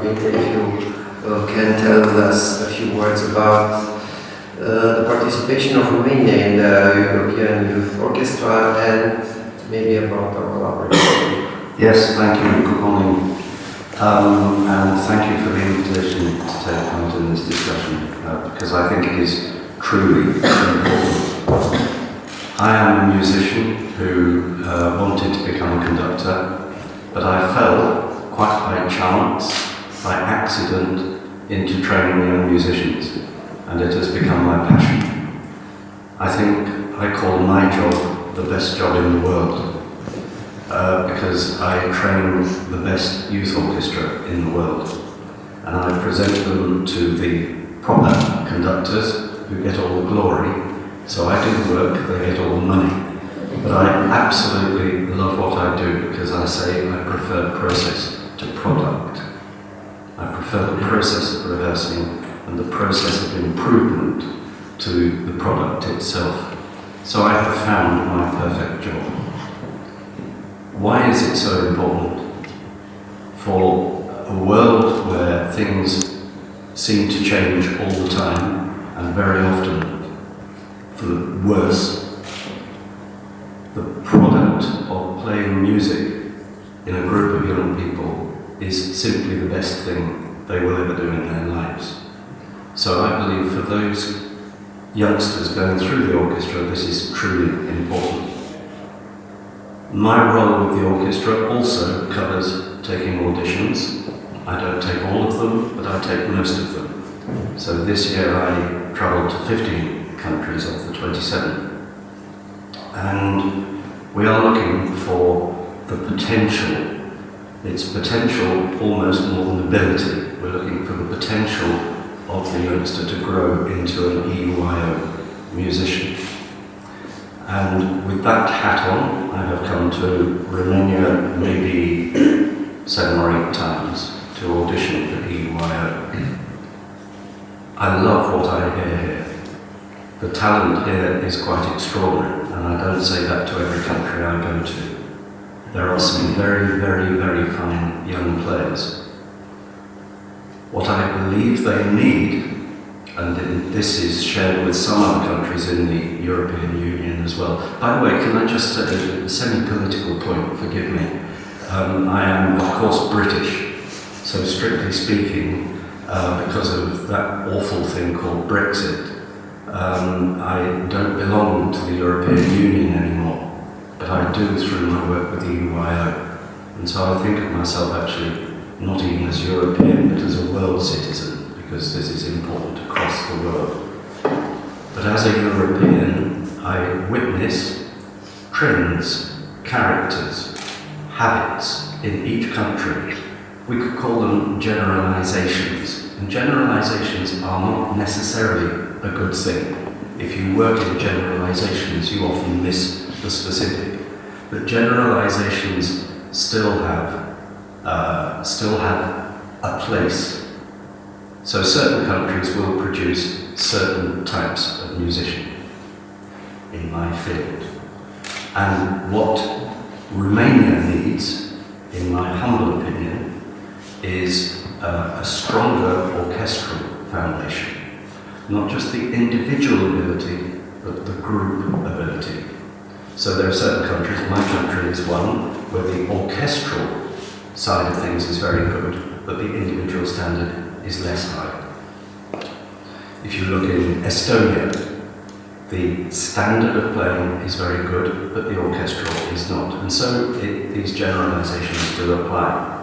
Romania, if you can tell us a few words about the participation of Romania in the European Youth Orchestra and maybe about our collaboration. Yes, thank you. Good morning. And thank you for the invitation to take part in this discussion, because I think it is truly important. I am a musician who wanted to become a conductor, but I fell, quite by chance, by accident, into training young musicians, and it has become my passion. I think I call my job the best job in the world, because I train the best youth orchestra in the world, and I present them to the proper conductors who get all the glory. So I do the work, they get all the money. But I absolutely love what I do, because I say I prefer process to product. I prefer the process of rehearsing and the process of improvement to the product itself. So I have found my perfect job. Why is it so important? For a world where things seem to change all the time, and very often for the worse, the product of playing music in a group of young people is simply the best thing they will ever do in their lives. So I believe for those youngsters going through the orchestra, this is truly important. My role with the orchestra also covers taking auditions. I don't take all of them, but I take most of them. So this year I travelled to 15 countries of the 27. And we are looking for the potential. It's potential almost more than ability. We're looking for the potential of the youngster to grow into an EUIO musician. And with that hat on, I have come to Romania maybe 7 or 8 times to audition for EUIO. I love what I hear here. The talent here is quite extraordinary, and I don't say that to every country I go to. There are some very, very, very fine young players. What I believe they need, and this is shared with some other countries in the European Union as well. By the way, can I just say a semi-political point, forgive me. I am, of course, British, so strictly speaking, because of that awful thing called Brexit, I don't belong to the European Union anymore, but I do through my work with the EUIO. And so I think of myself actually not even as European, but as a world citizen, because this is important across the world. But as a European, I witness trends, characters, habits in each country. We could call them generalizations, and generalizations are not necessarily a good thing. If you work in generalizations, you often miss the specific. But generalizations still have a place. So certain countries will produce certain types of musician in my field. And what Romania needs, in my humble opinion, is a stronger orchestral foundation. Not just the individual ability, but the group ability. So there are certain countries, my country is one, where the orchestral side of things is very good, but the individual standard is less high. If you look in Estonia, the standard of playing is very good, but the orchestral is not. And so these generalizations do apply.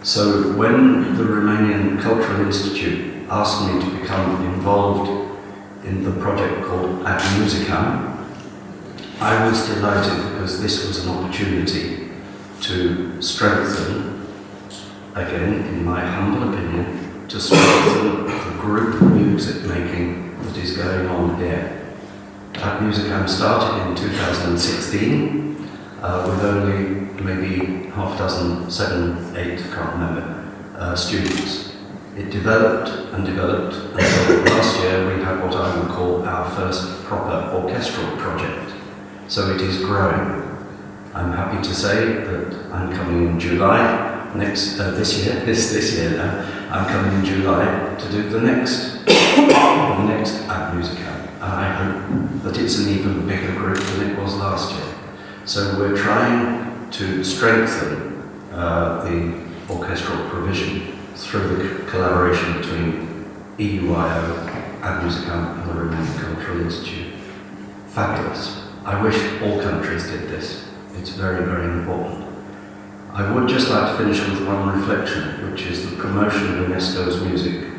So when the Romanian Cultural Institute asked me to become involved in the project called artgoeson, I was delighted because this was an opportunity to strengthen, again, in my humble opinion, to strengthen the group music making that is going on here. Artgoeson started in 2016 with only maybe half a dozen, 7, 8, can't remember, students. It developed and developed until last year we had what I would call our first proper orchestral project. So it is growing. I'm happy to say that I'm coming in July this year now, I'm coming in July to do the next Ad Musicam. And I hope that it's an even bigger group than it was last year. So we're trying to strengthen the orchestral provision through the collaboration between EUIO, Ad Musicam and the Romanian Cultural Institute. Fabulous. I wish all countries did this. It's very, very important. I would just like to finish with one reflection, which is the promotion of UNESCO's music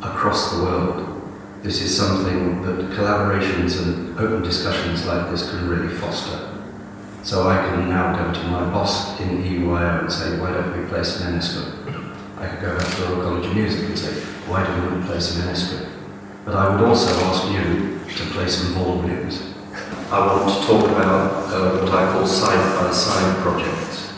across the world. This is something that collaborations and open discussions like this can really foster. So I can now go to my boss in EUIO and say, why don't we play some UNESCO? I could go back to the Royal College of Music and say, why do we not play some UNESCO? But I would also ask you to play some Vaughan Williams. I want to talk about what I call side-by-side projects.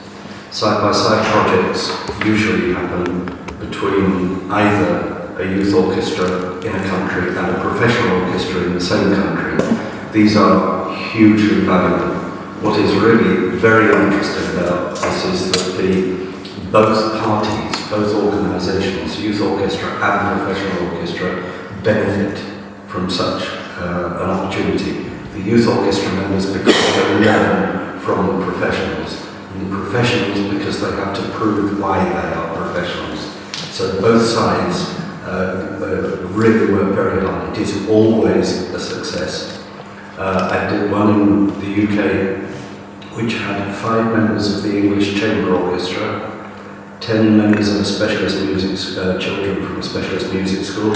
Side-by-side projects usually happen between either a youth orchestra in a country and a professional orchestra in the same country. These are hugely valuable. What is really very interesting about this is that both parties, both organisations, youth orchestra and professional orchestra, benefit from such an opportunity. The youth orchestra members because they learn from the professionals, and the professionals because they have to prove why they are professionals. So both sides really work very hard. It is always a success. I did one in the UK which had 5 members of the English Chamber Orchestra, 10 members of a specialist music, children from a specialist music school,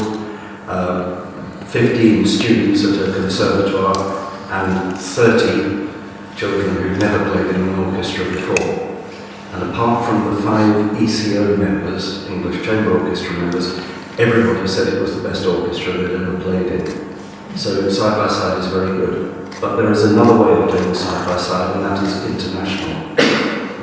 15 students at a conservatoire, and 30 children who'd never played in an orchestra before. And apart from the 5 ECO members, English Chamber Orchestra members, everybody said it was the best orchestra they'd ever played in. So side-by-side is very good. But there is another way of doing side-by-side, and that is international.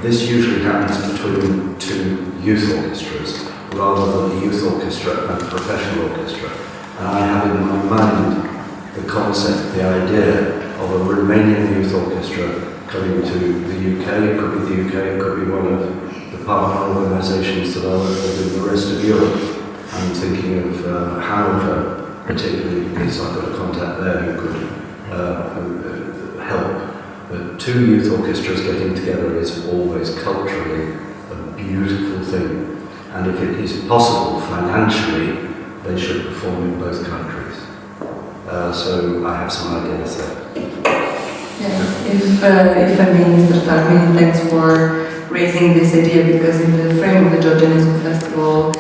This usually happens between 2 youth orchestras, rather than the youth orchestra and the professional orchestra. And I have in my mind the concept, the idea of a Romanian youth orchestra coming to the UK. It could be the UK, it could be one of the partner organisations that are in the rest of Europe. I'm thinking of Hanover, particularly because I've got a contact there who could help. But 2 youth orchestras getting together is always culturally a beautiful thing. And if it is possible financially, they should perform in both countries. So I have some ideas there. Yeah, if I may, Mr. Tarmini, thanks for raising this idea, because in the frame of the Georgian Music Festival,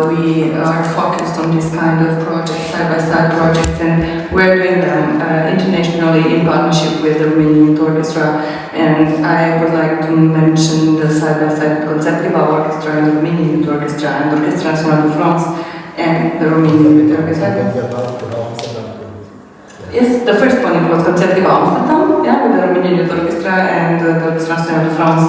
we are focused on this kind of projects, side-by-side projects, and we're doing them internationally in partnership with the Romanian Youth Orchestra. And I would like to mention the side-by-side Conceptiva Orchestra and the Romanian Youth Orchestra and the Orchestra National de France and the Romanian Youth Orchestra. Yes, the first one, it was Conceptiva Amsterdam, yeah, with the Romanian Youth Orchestra and the Orchestra National de France.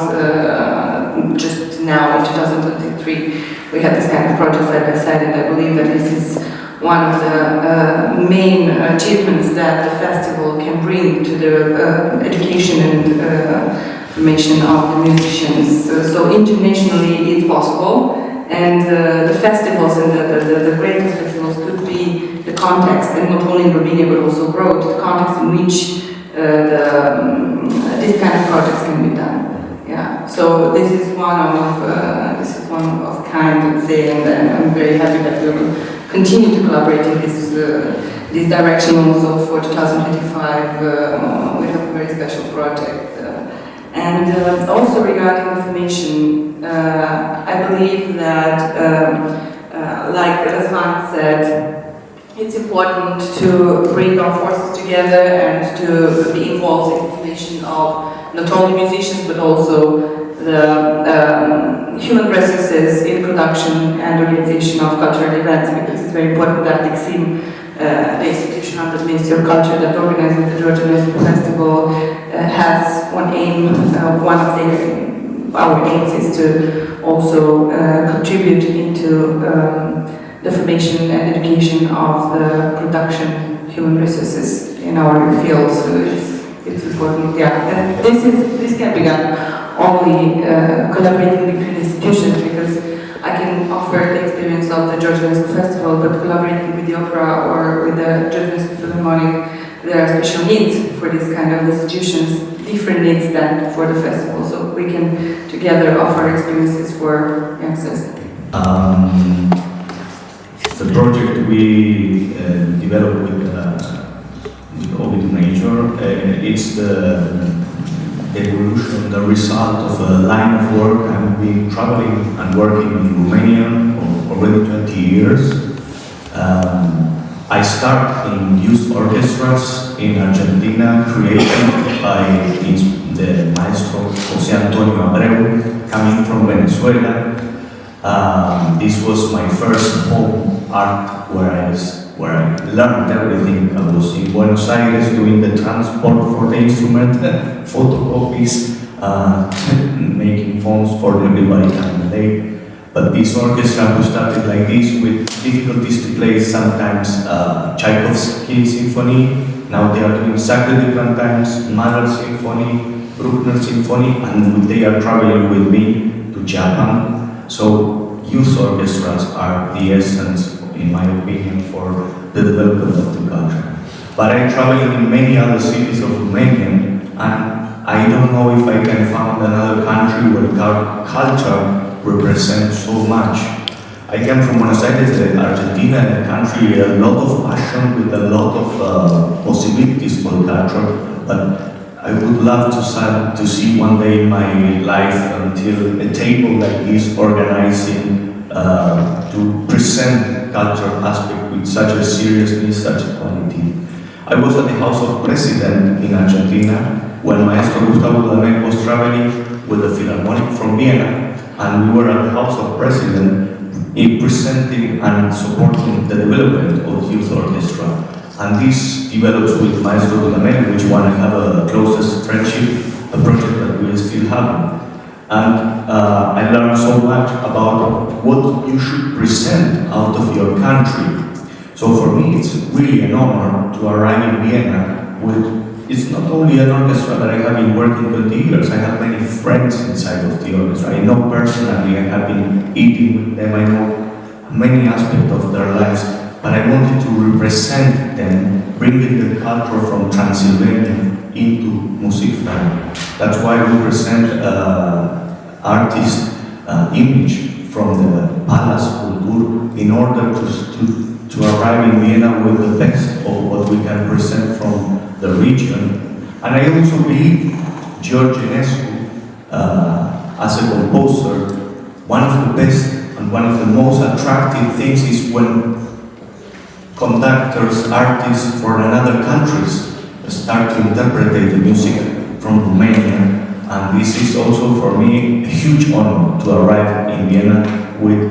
Just now in 2023, we had this kind of project side by side, and I believe that this is one of the main achievements that the festival can bring to the education and formation of the musicians. So internationally, it's possible, and the festivals and the greatest festivals could be the context, and not only in Romania but also abroad, the context in which this kind of projects can be done. Yeah. So this is one of kind, let's say, and I'm very happy that we will continue to collaborate in this direction also for 2025. We have a very special project, and also regarding information, I believe that, like Razvan said, it's important to bring our forces together and to be involved in the formation of not only musicians but also the human resources in production and organization of cultural events, because it's very important that the institution under the Ministry of Culture that organizes the Georgian Music Festival has one aim. One of our aims is to also contribute into the formation and education of the production human resources in our field. So it's important, yeah. And this can be done only collaborating between institutions, because I can offer the experience of the Georgian Music Festival, but collaborating with the opera or with the Georgian Music Philharmonic, there are special needs for this kind of institutions, different needs than for the festival, so we can together offer experiences for access. The project we developed with Ovid Major, it's the evolution, the result of a line of work. I've been traveling and working in Romania for already 20 years. I started in youth orchestras in Argentina, created by the maestro José Antonio Abreu, coming from Venezuela. This was my first home art where I learned everything. I was in Buenos Aires doing the transport for the instrument, photocopies, making phones for everybody coming late. But this orchestra who started like this with difficulties to play sometimes Tchaikovsky symphony. Now they are doing exactly different times, Mahler symphony, Bruckner symphony, and they are traveling with me to Japan. So youth orchestras are the essence, in my opinion, for the development of the culture. But I travel in many other cities of Romania, and I don't know if I can find another country where culture represents so much. I come from Buenos Aires, Argentina, a country with a lot of passion, with a lot of possibilities for culture, but I would love to see one day in my life until a table like this organizing to present cultural aspect with such a seriousness, such a quality. I was at the House of President in Argentina when Maestro Gustavo Dudamel was traveling with the Philharmonic from Vienna, and we were at the House of President in presenting and supporting the development of youth orchestra. And this develops with Maestro Dudamel, which one I have a closest friendship, a project that we still have. And I learned so much about what you should present out of your country. So for me, it's really an honor to arrive in Vienna with, it's not only an orchestra that I have been working 20 years, I have many friends inside of the orchestra. I know personally, I have been eating with them, I know many aspects of their lives, but I wanted to represent them, bringing the culture from Transylvania into Musikverein. That's why we present artist image from the Palace Kultur in order to arrive in Vienna with the best of what we can present from the region. And I also believe George Enescu, as a composer, one of the best and one of the most attractive things is when conductors, artists from other countries start to interpret the music from Romania. And this is also for me a huge honor to arrive in Vienna with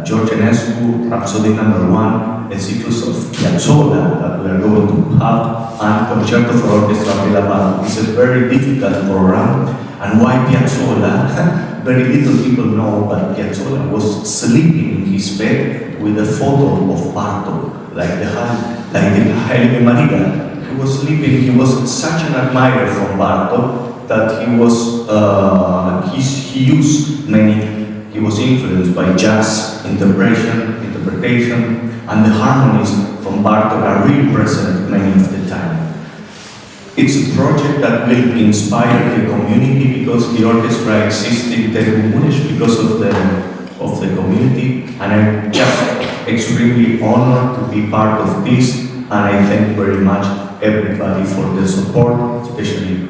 George Enescu, Rhapsody No. 1, a cyclus of Piazzolla that we are going to have, and Concerto for Orchestra de la Paz. It's a very difficult program. And why Piazzolla? Very little people know, but Piazzolla was sleeping in his bed with a photo of Bartok, like the Haile Maria. He was sleeping, he was such an admirer from Bartok that he was, he was influenced by jazz interpretation, and the harmonies from Bartok are really present many of the time. It's a project that will inspire the community because the orchestra exists in Terugunes because of the community, and I'm just extremely honored to be part of this, and I thank very much everybody for the support, especially